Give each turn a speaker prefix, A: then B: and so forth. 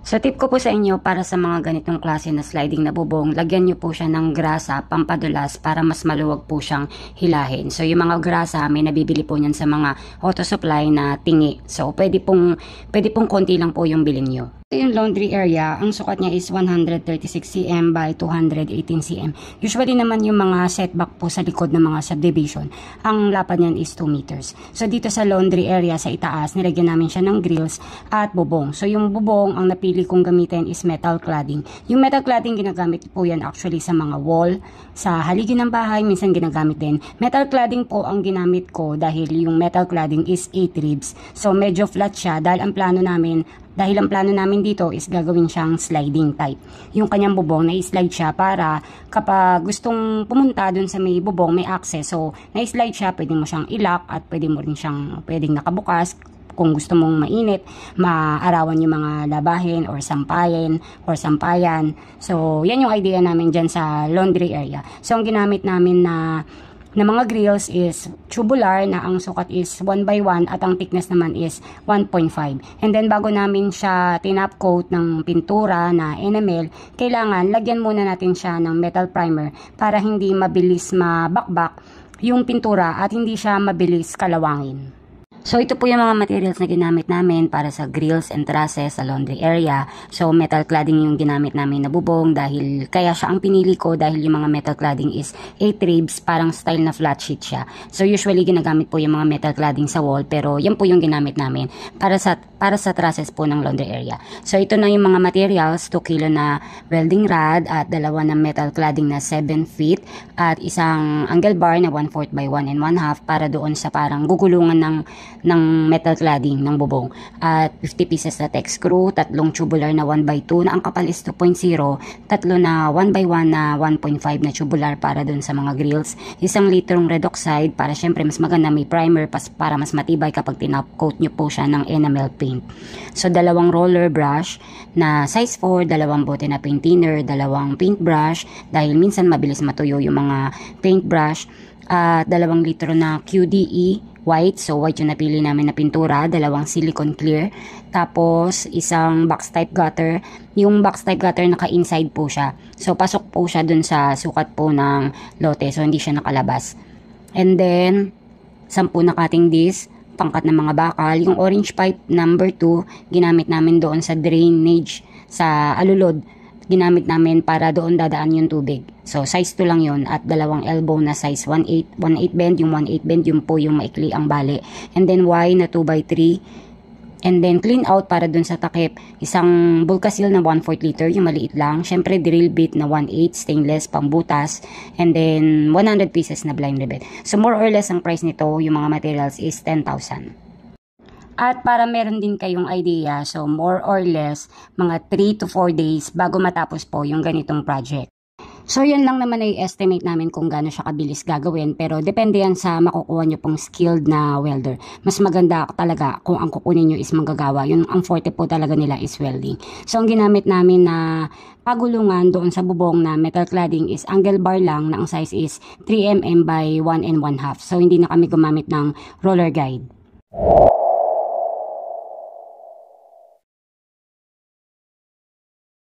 A: So tip ko po sa inyo para sa mga ganitong klase na sliding na bubong, lagyan nyo po siya ng grasa, pampadulas para mas maluwag po siyang hilahin. So yung mga grasa, may nabibili po niyan sa mga auto supply na tingi. So pwede pong konti lang po yung bilhin nyo. Yung laundry area, ang sukat niya is 136 cm by 218 cm. Usually naman yung mga setback po sa likod ng mga subdivision, ang lapad niyan is 2 meters. So dito sa laundry area sa itaas, nilagyan namin siya ng grills at bubong. So yung bubong, ang napili kong gamitin is metal cladding. Yung metal cladding, ginagamit po yan actually sa mga wall, sa haligi ng bahay, minsan ginagamit din. Metal cladding po ang ginamit ko dahil yung metal cladding is 8 ribs. So medyo flat siya dahil ang plano namin dito is gagawin siyang sliding type. Yung kanyang bubong, na-slide siya para kapag gustong pumunta dun sa may bubong, may access. So, na-slide siya, pwede mo siyang ilock at pwede mo rin siyang pwedeng nakabukas. Kung gusto mong mainit, maarawan yung mga labahin or sampayan. So, yan yung idea namin dyan sa laundry area. So, ang ginamit namin na mga grills is tubular na ang sukat is 1 by 1 at ang thickness naman is 1.5. And then bago namin siya tinap coat ng pintura na enamel, kailangan lagyan muna natin siya ng metal primer para hindi mabilis mabakbak yung pintura at hindi siya mabilis kalawangin. So ito po yung mga materials na ginamit namin para sa grills and trusses sa laundry area. So metal cladding yung ginamit namin na bubong dahil kaya siya ang pinili ko dahil yung mga metal cladding is 8 ribs, parang style na flat sheet siya. So usually ginagamit po yung mga metal cladding sa wall pero yan po yung ginamit namin para sa trusses po ng laundry area. So ito na yung mga materials, 2 kilo na welding rod at dalawa na metal cladding na 7 feet at isang angle bar na 1/4 by 1 and 1/2 para doon sa parang gugulungan ng metal cladding ng bubong at 50 pieces na tech screw, 3 tubular na 1 by 2 na ang kapal is 2.0, 3 na 1 by 1 na 1.5 na tubular para dun sa mga grills, 1 litrong red oxide para syempre mas maganda may primer para mas matibay kapag tinap coat nyo po siya ng enamel paint. So 2 roller brush na size 4, 2 bote na paint thinner, 2 paint brush dahil minsan mabilis matuyo yung mga paint brush at 2 litro na QDE white, so white yung napili namin na pintura, 2 silicone clear, tapos 1 box type gutter. Yung box type gutter naka-inside po siya, so pasok po siya dun sa sukat po ng lote, so hindi siya nakalabas. And then 10 na cutting disc, pangkat ng mga bakal. Yung orange pipe number 2, ginamit namin doon sa drainage sa alulod, ginamit namin para doon dadaan yung tubig. So size 2 lang yun at 2 elbow na size 1/8 bend. Yung 1/8 bend yung po yung maikli ang bali. And then Y na 2 by 3. And then clean out para dun sa takip, 1 Bulkasil na 1/4 liter, yung maliit lang. Syempre drill bit na 1/8 stainless pambutas. And then 100 pieces na blind rivet. So more or less ang price nito, yung mga materials is 10,000. At para meron din kayong idea, so more or less, mga 3 to 4 days bago matapos po yung ganitong project. So yan lang naman ay estimate namin kung gaano siya kabilis gagawin, pero depende yan sa makukuha nyo pong skilled na welder. Mas maganda talaga kung ang kukunin nyo is manggagawa. Yun ang forte po talaga nila is welding. So ang ginamit namin na pagulungan doon sa bubong na metal cladding is angle bar lang na ang size is 3 mm by 1 and 1/2. So hindi na kami gumamit ng roller guide.